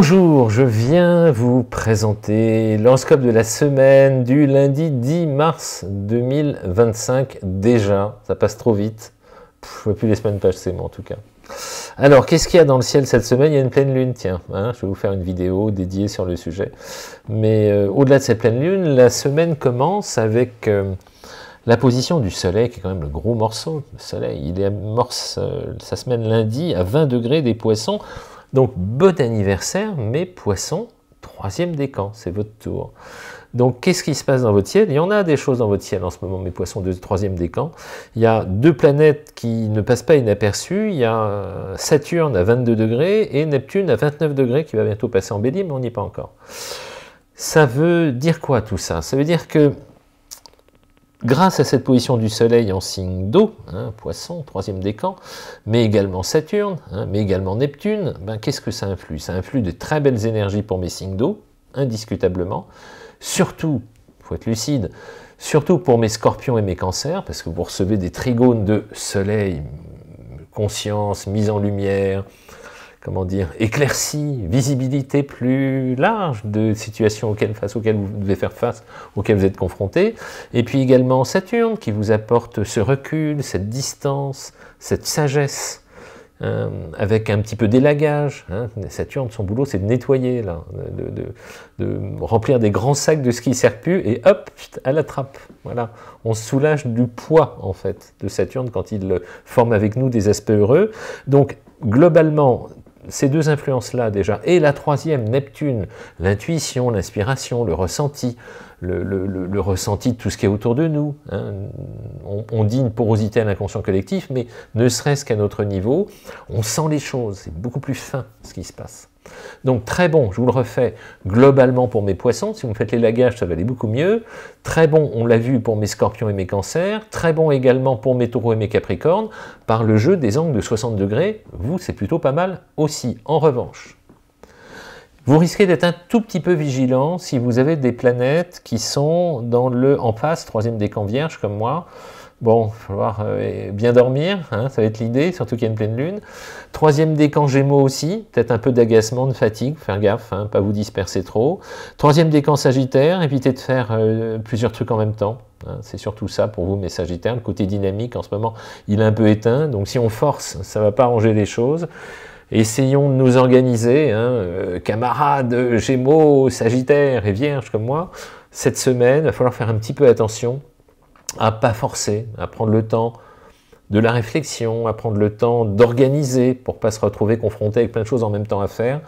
Bonjour, je viens vous présenter l'horoscope de la semaine du lundi 10 mars 2025. Déjà, ça passe trop vite. Je ne vois plus les semaines passer, moi en tout cas. Alors, qu'est-ce qu'il y a dans le ciel cette semaine? Il y a une pleine lune, tiens. Je vais vous faire une vidéo dédiée sur le sujet. Mais au-delà de cette pleine lune, la semaine commence avec la position du soleil, qui est quand même le gros morceau. Le soleil, il amorce sa semaine lundi à 20 degrés des poissons. Donc, bon anniversaire, mes poissons, troisième décan, c'est votre tour. Donc, qu'est-ce qui se passe dans votre ciel? Il y en a des choses dans votre ciel en ce moment, mes poissons de troisième décan. Il y a deux planètes qui ne passent pas inaperçues. Il y a Saturne à 22 degrés et Neptune à 29 degrés qui va bientôt passer en Bélier, mais on n'y est pas encore. Ça veut dire quoi tout ça? Ça veut dire que grâce à cette position du soleil en signe d'eau, poisson, troisième décan, mais également Saturne, mais également Neptune, qu'est-ce que ça influe? Ça influe de très belles énergies pour mes signes d'eau, indiscutablement. Surtout, il faut être lucide, surtout pour mes scorpions et mes cancers, parce que vous recevez des trigones de soleil, conscience, mise en lumière, comment dire, éclaircie, visibilité plus large de situations auxquelles vous devez faire face, auxquelles vous êtes confrontés, et puis également Saturne qui vous apporte ce recul, cette distance, cette sagesse, avec un petit peu d'élagage. Saturne, son boulot, c'est de nettoyer, là, de remplir des grands sacs de ce qui ne sert plus, et hop, à la trappe. Voilà. On se soulage du poids, en fait, de Saturne quand il forme avec nous des aspects heureux. Donc, globalement, ces deux influences-là déjà, et la troisième, Neptune, l'intuition, l'inspiration, le ressenti, le ressenti de tout ce qui est autour de nous. On dit une porosité à l'inconscient collectif, mais ne serait-ce qu'à notre niveau, on sent les choses, c'est beaucoup plus fin ce qui se passe. Donc très bon, je vous le refais, globalement pour mes poissons, si vous me faites l'élagage, ça va aller beaucoup mieux. Très bon, on l'a vu pour mes scorpions et mes cancers. Très bon également pour mes taureaux et mes capricornes. Par le jeu des angles de 60 degrés, vous, c'est plutôt pas mal aussi. En revanche, vous risquez d'être un tout petit peu vigilant si vous avez des planètes qui sont en face, troisième décan vierge comme moi. Bon, il va falloir bien dormir, ça va être l'idée, surtout qu'il y a une pleine lune. Troisième décan Gémeaux aussi, peut-être un peu d'agacement, de fatigue, faire gaffe, pas vous disperser trop. Troisième décan Sagittaire, évitez de faire plusieurs trucs en même temps. C'est surtout ça pour vous, mes Sagittaires. Le côté dynamique, en ce moment, il est un peu éteint, donc si on force, ça ne va pas arranger les choses. Essayons de nous organiser, camarades Gémeaux, Sagittaires et Vierges comme moi. Cette semaine, il va falloir faire un petit peu attention à pas forcer, à prendre le temps de la réflexion, à prendre le temps d'organiser pour pas se retrouver confronté avec plein de choses en même temps à faire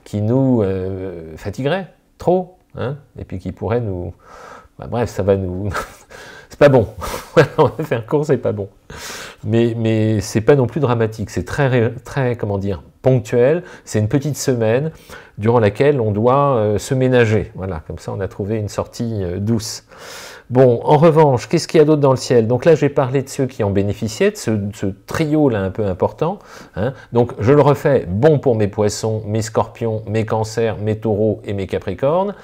qui nous fatigueraient trop, et puis qui pourraient nous... bref, ça va nous... c'est pas bon. On va faire court, c'est pas bon. Mais c'est pas non plus dramatique, c'est très, comment dire, ponctuel. C'est une petite semaine durant laquelle on doit se ménager. Voilà, comme ça on a trouvé une sortie douce. Bon, en revanche, qu'est-ce qu'il y a d'autre dans le ciel? Donc là, j'ai parlé de ceux qui en bénéficiaient, de ce trio-là un peu important. Donc, je le refais, bon pour mes poissons, mes scorpions, mes cancers, mes taureaux et mes capricornes.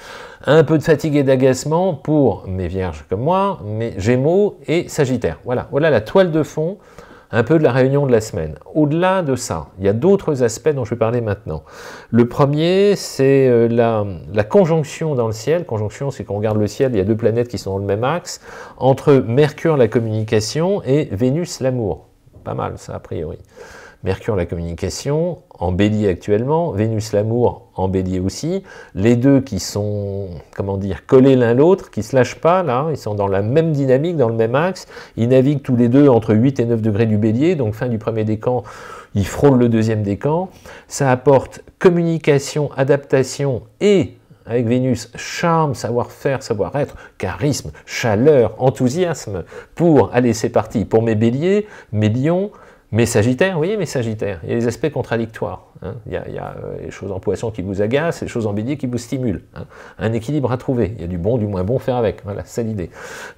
Un peu de fatigue et d'agacement pour mes vierges comme moi, mes gémeaux et sagittaires. Voilà la toile de fond, un peu de la réunion de la semaine. Au-delà de ça, il y a d'autres aspects dont je vais parler maintenant. Le premier, c'est la conjonction dans le ciel. Conjonction, c'est qu'on regarde le ciel, il y a deux planètes qui sont dans le même axe, entre Mercure, la communication, et Vénus, l'amour. Pas mal, ça, a priori. Mercure, la communication, en Bélier actuellement, Vénus, l'amour, en Bélier aussi. Les deux qui sont, comment dire, collés l'un l'autre, qui ne se lâchent pas, là, ils sont dans la même dynamique, dans le même axe. Ils naviguent tous les deux entre 8 et 9 degrés du Bélier, donc fin du premier décan, ils frôlent le deuxième décan. Ça apporte communication, adaptation et, avec Vénus, charme, savoir-faire, savoir-être, charisme, chaleur, enthousiasme, pour, allez, c'est parti, pour mes Béliers, mes Lions, mes Sagittaires, vous voyez mes Sagittaires, il y a des aspects contradictoires. Il y a les choses en Poisson qui vous agacent, les choses en Bélier qui vous stimulent. Un équilibre à trouver. Il y a du bon, du moins bon, faire avec. Voilà, c'est l'idée.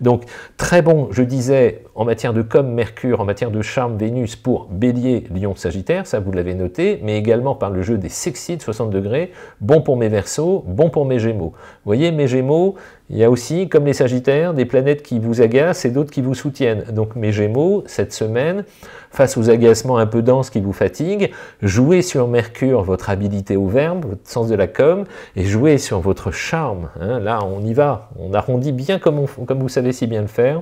Donc, très bon, je disais, en matière de com, Mercure, en matière de charme, Vénus pour Bélier, Lion, Sagittaire, ça vous l'avez noté, mais également par le jeu des sexides 60 degrés, bon pour mes Verseaux, bon pour mes Gémeaux. Vous voyez, mes Gémeaux, il y a aussi, comme les Sagittaires, des planètes qui vous agacent et d'autres qui vous soutiennent. Donc mes Gémeaux, cette semaine, face aux agacements un peu denses qui vous fatiguent, jouez sur Mercure votre habilité au verbe, votre sens de la com, et jouez sur votre charme. Hein. Là, on y va, on arrondit bien comme vous savez si bien le faire,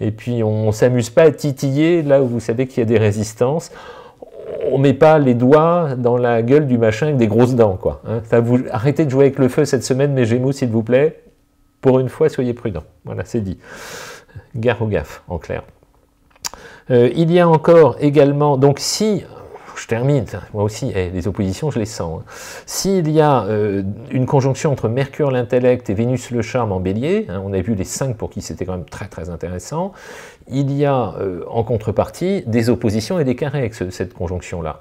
et puis on ne s'amuse pas à titiller là où vous savez qu'il y a des résistances. On ne met pas les doigts dans la gueule du machin avec des grosses dents, quoi. Hein. Arrêtez de jouer avec le feu cette semaine, mes Gémeaux, s'il vous plaît. Pour une fois, soyez prudents. Voilà, c'est dit. Gare aux gaffes, en clair. Il y a encore également, donc si, je termine, moi aussi, les oppositions, je les sens. Hein. S'il y a une conjonction entre Mercure l'intellect et Vénus le charme en Bélier, hein, on a vu les 5 pour qui c'était quand même très très intéressant, il y a en contrepartie des oppositions et des carrés avec cette conjonction-là.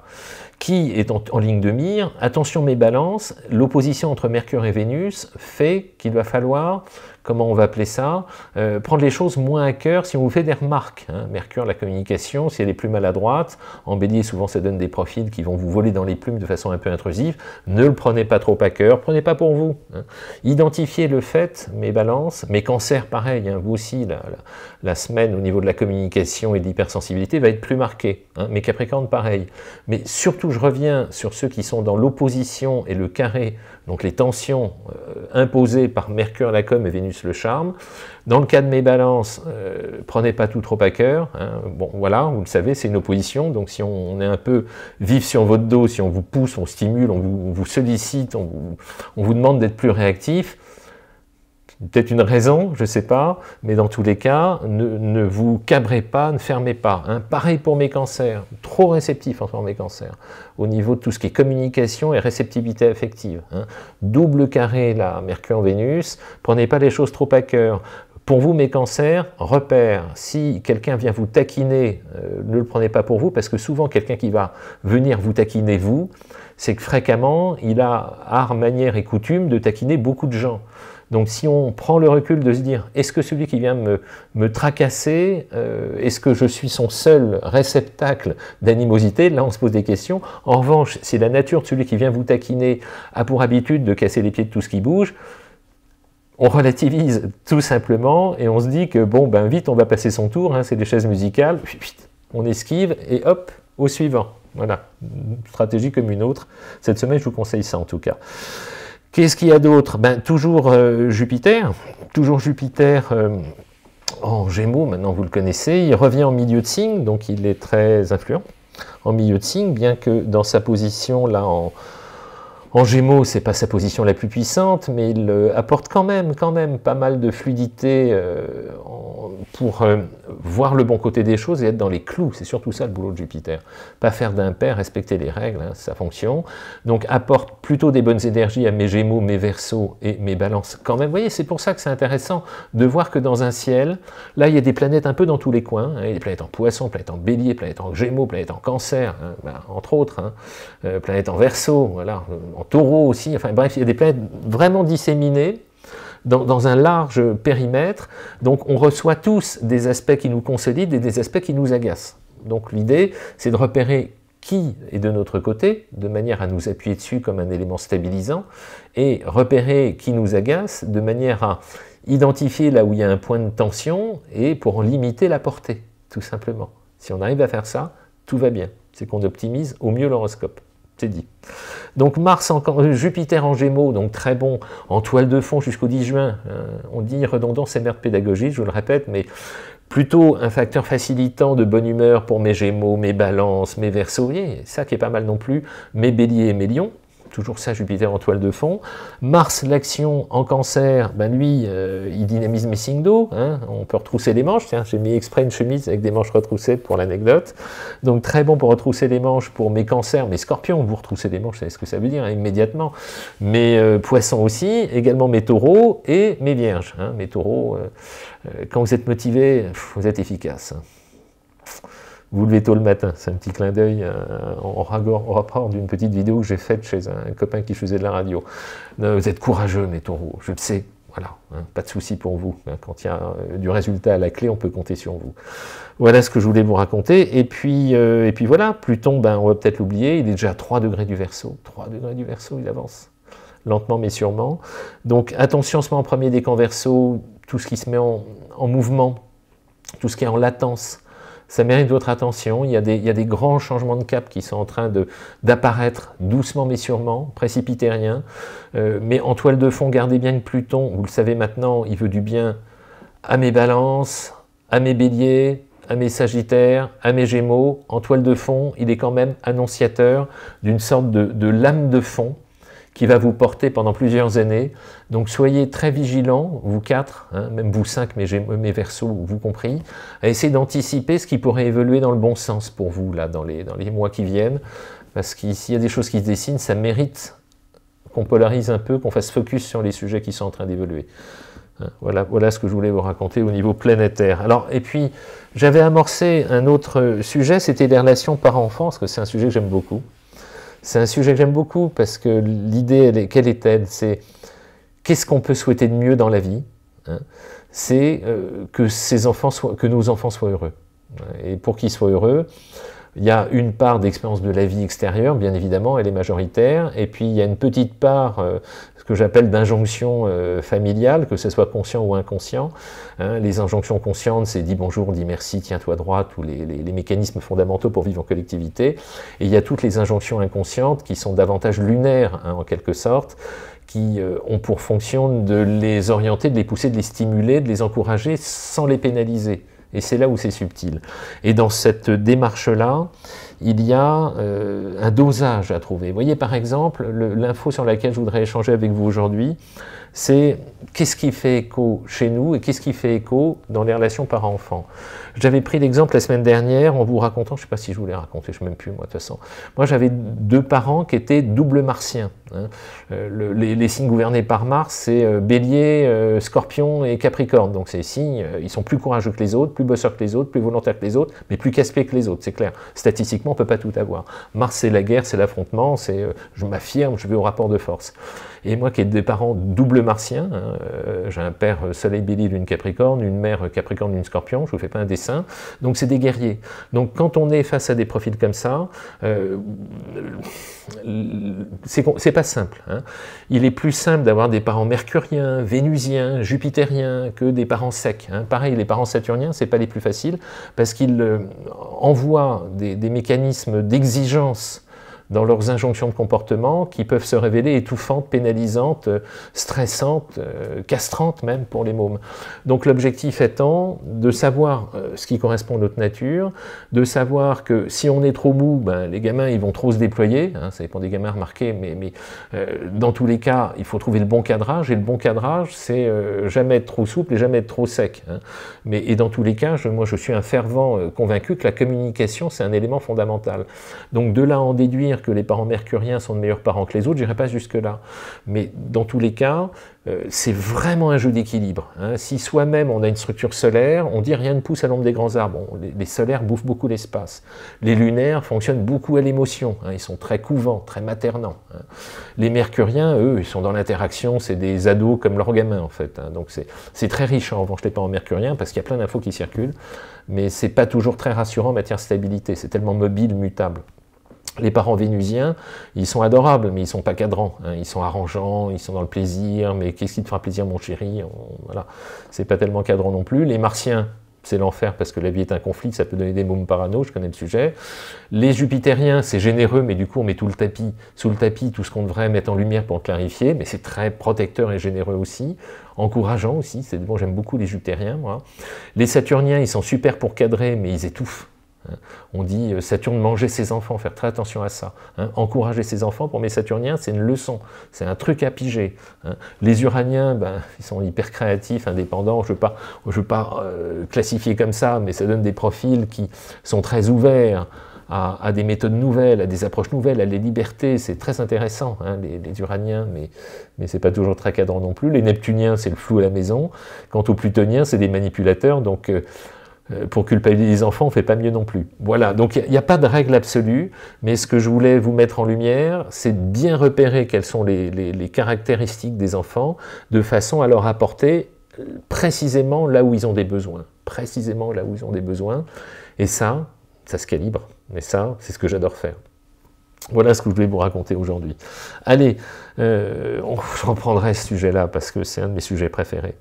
Qui est en ligne de mire, attention mes balances, l'opposition entre Mercure et Vénus fait qu'il va falloir, comment on va appeler ça, prendre les choses moins à cœur si on vous fait des remarques. Hein. Mercure, la communication, si elle est plus maladroite, en Bélier souvent ça donne des profils qui vont vous voler dans les plumes de façon un peu intrusive, ne le prenez pas trop à cœur, prenez pas pour vous. Hein. Identifiez le fait, mes balances, mes cancers pareil, hein, vous aussi, la semaine au niveau de la communication et de l'hypersensibilité va être plus marquée, hein, mes capricornes pareil, mais surtout je reviens sur ceux qui sont dans l'opposition et le carré, donc les tensions imposées par Mercure la com et Vénus le charme. Dans le cas de mes balances, prenez pas tout trop à cœur. Hein. Bon, voilà, vous le savez, c'est une opposition, donc si on est un peu vif sur votre dos, si on vous pousse, on stimule, on vous sollicite, on vous demande d'être plus réactif, peut-être une raison, je ne sais pas, mais dans tous les cas, ne vous cabrez pas, ne fermez pas. Hein. Pareil pour mes cancers, trop réceptif en mes cancers, au niveau de tout ce qui est communication et réceptivité affective. Hein. Double carré là, Mercure-Vénus, prenez pas les choses trop à cœur. Pour vous, mes cancers, repère, si quelqu'un vient vous taquiner, ne le prenez pas pour vous, parce que souvent, quelqu'un qui va venir vous taquiner, vous, c'est que fréquemment, il a art, manière et coutume de taquiner beaucoup de gens. Donc si on prend le recul de se dire, est-ce que celui qui vient me tracasser, est-ce que je suis son seul réceptacle d'animosité? Là on se pose des questions. En revanche, si la nature de celui qui vient vous taquiner a pour habitude de casser les pieds de tout ce qui bouge, on relativise tout simplement et on se dit que bon, ben vite on va passer son tour, hein, c'est des chaises musicales, on esquive et hop, au suivant. Voilà, une stratégie comme une autre. Cette semaine je vous conseille ça en tout cas. Qu'est-ce qu'il y a d'autre? Ben, toujours Jupiter en Gémeaux, maintenant vous le connaissez, il revient en milieu de signe, donc il est très influent en milieu de signe, bien que dans sa position là en Gémeaux, c'est pas sa position la plus puissante, mais il apporte quand même pas mal de fluidité pour voir le bon côté des choses et être dans les clous. C'est surtout ça le boulot de Jupiter. Pas faire d'impair, respecter les règles, hein, sa fonction. Donc apporte plutôt des bonnes énergies à mes Gémeaux, mes Verseaux et mes Balances quand même. Vous voyez, c'est pour ça que c'est intéressant de voir que dans un ciel, là il y a des planètes un peu dans tous les coins. Hein, il y a des planètes en Poisson, planètes en Bélier, planètes en Gémeaux, planètes en Cancer, hein, ben, entre autres, hein, planètes en Verseau, voilà, en Taureau aussi. Enfin bref, il y a des planètes vraiment disséminées dans un large périmètre, donc on reçoit tous des aspects qui nous consolident et des aspects qui nous agacent. Donc l'idée, c'est de repérer qui est de notre côté, de manière à nous appuyer dessus comme un élément stabilisant, et repérer qui nous agace, de manière à identifier là où il y a un point de tension, et pour en limiter la portée, tout simplement. Si on arrive à faire ça, tout va bien. C'est qu'on optimise au mieux l'horoscope. C'est dit. Donc Jupiter en Gémeaux, donc très bon en toile de fond jusqu'au 10 juin. On dit redondance et merde pédagogique, je vous le répète, mais plutôt un facteur facilitant de bonne humeur pour mes Gémeaux, mes Balances, mes Verseaux, vous voyez, ça qui est pas mal non plus, mes Béliers et mes Lions. Toujours ça, Jupiter en toile de fond. Mars, l'action en Cancer, ben lui, il dynamise mes signes d'eau. Hein, on peut retrousser les manches. Tiens, j'ai mis exprès une chemise avec des manches retroussées pour l'anecdote. Donc très bon pour retrousser les manches pour mes Cancers, mes Scorpions. Vous retroussez les manches, vous savez ce que ça veut dire hein, immédiatement. Mes Poissons aussi, également mes Taureaux et mes Vierges. Hein, mes Taureaux, quand vous êtes motivés, vous êtes efficaces. Hein. Vous levez tôt le matin, c'est un petit clin d'œil en rapport d'une petite vidéo que j'ai faite chez un copain qui faisait de la radio. Vous êtes courageux, mes taureaux, je le sais, Voilà, hein, pas de souci pour vous. Hein, quand il y a du résultat à la clé, on peut compter sur vous. Voilà ce que je voulais vous raconter. Et puis voilà, Pluton, ben, on va peut-être l'oublier, il est déjà à 3 degrés du Verseau. 3 degrés du Verseau, il avance lentement mais sûrement. Donc attention, ce moment en premier décan Verseau, tout ce qui se met en mouvement, tout ce qui est en latence, ça mérite votre attention. Il y a des grands changements de cap qui sont en train d'apparaître doucement mais sûrement, précipitez rien. Mais en toile de fond, gardez bien que Pluton, vous le savez maintenant, il veut du bien à mes balances, à mes béliers, à mes sagittaires, à mes gémeaux. En toile de fond, il est quand même annonciateur d'une sorte de lame de fond qui va vous porter pendant plusieurs années. Donc soyez très vigilants, vous quatre, hein, même vous cinq, mes Verseaux, vous compris, à essayer d'anticiper ce qui pourrait évoluer dans le bon sens pour vous, là, dans les mois qui viennent, parce qu'il y a des choses qui se dessinent, ça mérite qu'on polarise un peu, qu'on fasse focus sur les sujets qui sont en train d'évoluer. Voilà ce que je voulais vous raconter au niveau planétaire. Alors, et puis, j'avais amorcé un autre sujet, c'était les relations parents-enfants, parce que c'est un sujet que j'aime beaucoup. C'est un sujet que j'aime beaucoup parce que l'idée, quelle est-elle? C'est qu'est-ce qu'on peut souhaiter de mieux dans la vie, hein? C'est que nos enfants soient heureux. Et pour qu'ils soient heureux, il y a une part d'expérience de la vie extérieure, bien évidemment, elle est majoritaire, et puis il y a une petite part, ce que j'appelle d'injonction familiale, que ce soit conscient ou inconscient. Hein, les injonctions conscientes, c'est dis bonjour, dis merci, tiens-toi droit, tous les mécanismes fondamentaux pour vivre en collectivité. Et il y a toutes les injonctions inconscientes qui sont davantage lunaires, hein, en quelque sorte, qui ont pour fonction de les orienter, de les pousser, de les stimuler, de les encourager sans les pénaliser. Et c'est là où c'est subtil. Et dans cette démarche-là, il y a un dosage à trouver. Vous voyez, par exemple, l'info sur laquelle je voudrais échanger avec vous aujourd'hui, c'est qu'est-ce qui fait écho chez nous et qu'est-ce qui fait écho dans les relations parents-enfants. J'avais pris l'exemple la semaine dernière en vous racontant, je ne sais pas si je vous l'ai raconté, je ne sais même plus moi de toute façon. Moi j'avais deux parents qui étaient double martiens. Hein. Les signes gouvernés par Mars, c'est Bélier, Scorpion et Capricorne. Donc ces signes, ils sont plus courageux que les autres, plus bosseurs que les autres, plus volontaires que les autres, mais plus casse-pieds que les autres, c'est clair. Statistiquement, on ne peut pas tout avoir. Mars, c'est la guerre, c'est l'affrontement, c'est je m'affirme, je vais au rapport de force. Et moi qui ai des parents double martiens, hein, j'ai un père Soleil Bélier d'une Capricorne, une mère Capricorne d'une Scorpion, je ne vous fais pas un dessin, donc c'est des guerriers. Donc quand on est face à des profils comme ça, c'est pas simple. Hein. Il est plus simple d'avoir des parents mercuriens, vénusiens, jupitériens que des parents secs. Hein. Pareil, les parents saturniens, c'est pas les plus faciles parce qu'ils envoient des mécanismes d'exigence dans leurs injonctions de comportement qui peuvent se révéler étouffantes, pénalisantes, stressantes, castrantes même pour les mômes. Donc l'objectif étant de savoir ce qui correspond à notre nature, de savoir que si on est trop mou, ben, les gamins ils vont trop se déployer, hein, ça dépend des gamins remarqués, mais dans tous les cas, il faut trouver le bon cadrage, et le bon cadrage, c'est jamais être trop souple et jamais être trop sec. Hein. Et dans tous les cas, moi je suis un fervent convaincu que la communication, c'est un élément fondamental. Donc de là à en déduire que les parents mercuriens sont de meilleurs parents que les autres, j'irai pas jusque-là. Mais dans tous les cas, c'est vraiment un jeu d'équilibre. Hein. Si soi-même on a une structure solaire, on dit rien ne pousse à l'ombre des grands arbres. Bon, les solaires bouffent beaucoup l'espace. Les lunaires fonctionnent beaucoup à l'émotion. Hein. Ils sont très couvants, très maternants. Hein. Les mercuriens, eux, ils sont dans l'interaction, c'est des ados comme leurs gamins en fait. Hein. Donc c'est très riche en revanche les parents mercuriens parce qu'il y a plein d'infos qui circulent, mais c'est pas toujours très rassurant en matière de stabilité. C'est tellement mobile, mutable. Les parents vénusiens, ils sont adorables, mais ils ne sont pas cadrants. Hein. Ils sont arrangeants, ils sont dans le plaisir, mais qu'est-ce qui te fera plaisir, mon chéri? Voilà. C'est pas tellement cadrant non plus. Les martiens, c'est l'enfer parce que la vie est un conflit, ça peut donner des mômes parano, je connais le sujet. Les jupitériens, c'est généreux, mais du coup on met tout le tapis, sous le tapis, tout ce qu'on devrait mettre en lumière pour le clarifier, mais c'est très protecteur et généreux aussi, encourageant aussi, c'est bon, j'aime beaucoup les jupitériens, moi. Les saturniens, ils sont super pour cadrer, mais ils étouffent. On dit Saturne mangeait ses enfants, faire très attention à ça. Hein. Encourager ses enfants, pour mes Saturniens, c'est une leçon, c'est un truc à piger. Hein. Les Uraniens, ben, ils sont hyper créatifs, indépendants, je ne veux pas classifier comme ça, mais ça donne des profils qui sont très ouverts à des méthodes nouvelles, à des approches nouvelles, à la liberté, c'est très intéressant, hein, les Uraniens, mais c'est pas toujours très cadrant non plus. Les Neptuniens, c'est le flou à la maison. Quant aux Plutoniens, c'est des manipulateurs, donc pour culpabiliser les enfants, on ne fait pas mieux non plus. Voilà, donc il n'y a pas de règle absolue, mais ce que je voulais vous mettre en lumière, c'est de bien repérer quelles sont les caractéristiques des enfants, de façon à leur apporter précisément là où ils ont des besoins. Précisément là où ils ont des besoins. Et ça se calibre. Mais ça, c'est ce que j'adore faire. Voilà ce que je voulais vous raconter aujourd'hui. Allez, je reprendrai ce sujet-là parce que c'est un de mes sujets préférés.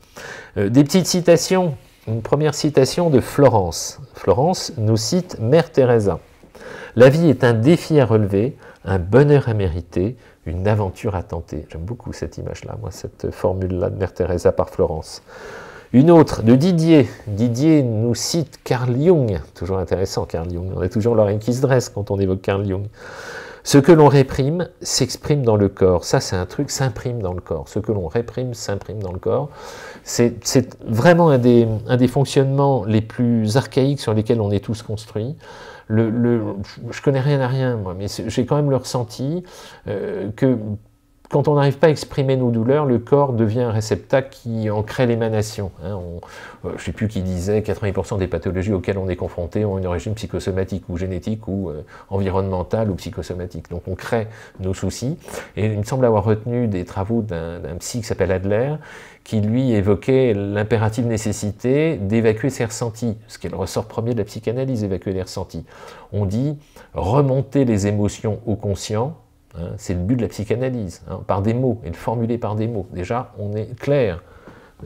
Des petites citations. Une première citation de Florence. Florence nous cite Mère Teresa. « La vie est un défi à relever, un bonheur à mériter, une aventure à tenter. » J'aime beaucoup cette image-là, moi, cette formule-là de Mère Teresa par Florence. Une autre de Didier. Didier nous cite Carl Jung. Toujours intéressant, Carl Jung. On a toujours l'oreille qui se dresse quand on évoque Carl Jung. Ce que l'on réprime s'exprime dans le corps. Ça, c'est un truc, s'imprime dans le corps. Ce que l'on réprime s'imprime dans le corps. C'est vraiment un des fonctionnements les plus archaïques sur lesquels on est tous construits. Je connais rien à rien, moi, mais j'ai quand même le ressenti que quand on n'arrive pas à exprimer nos douleurs, le corps devient un réceptacle qui en crée l'émanation. Hein, je ne sais plus qui disait, 80% des pathologies auxquelles on est confronté ont une origine psychosomatique ou génétique ou environnementale ou psychosomatique. Donc on crée nos soucis. Et il me semble avoir retenu des travaux d'un psy qui s'appelle Adler, qui lui évoquait l'impérative nécessité d'évacuer ses ressentis, ce qui est le ressort premier de la psychanalyse, évacuer les ressentis. On dit remonter les émotions au conscient. Hein, c'est le but de la psychanalyse, hein, par des mots, et le formuler par des mots. Déjà, on est clair,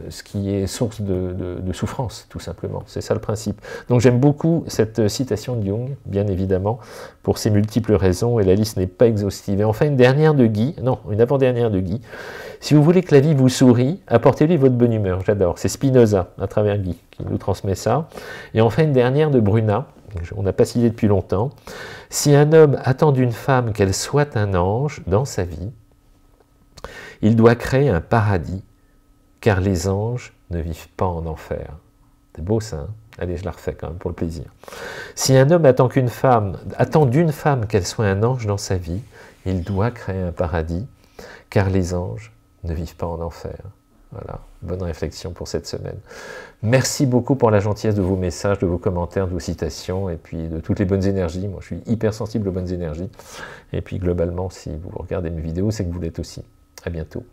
ce qui est source de souffrance, tout simplement. C'est ça le principe. Donc j'aime beaucoup cette citation de Jung, bien évidemment, pour ses multiples raisons, et la liste n'est pas exhaustive. Et enfin, une dernière de Guy, non, une avant-dernière de Guy. Si vous voulez que la vie vous sourie, apportez-lui votre bonne humeur, j'adore. C'est Spinoza, à travers Guy, qui nous transmet ça. Et enfin, une dernière de Bruna, on n'a pas cité depuis longtemps. Si un homme attend d'une femme qu'elle soit un ange dans sa vie, il doit créer un paradis, car les anges ne vivent pas en enfer. C'est beau ça, hein? Allez, je la refais quand même pour le plaisir. Si un homme attend d'une femme qu'elle soit un ange dans sa vie, il doit créer un paradis, car les anges ne vivent pas en enfer. Voilà, bonne réflexion pour cette semaine. Merci beaucoup pour la gentillesse de vos messages, de vos commentaires, de vos citations, et puis de toutes les bonnes énergies. Moi, je suis hyper sensible aux bonnes énergies. Et puis, globalement, si vous regardez mes vidéos, c'est que vous l'êtes aussi. À bientôt.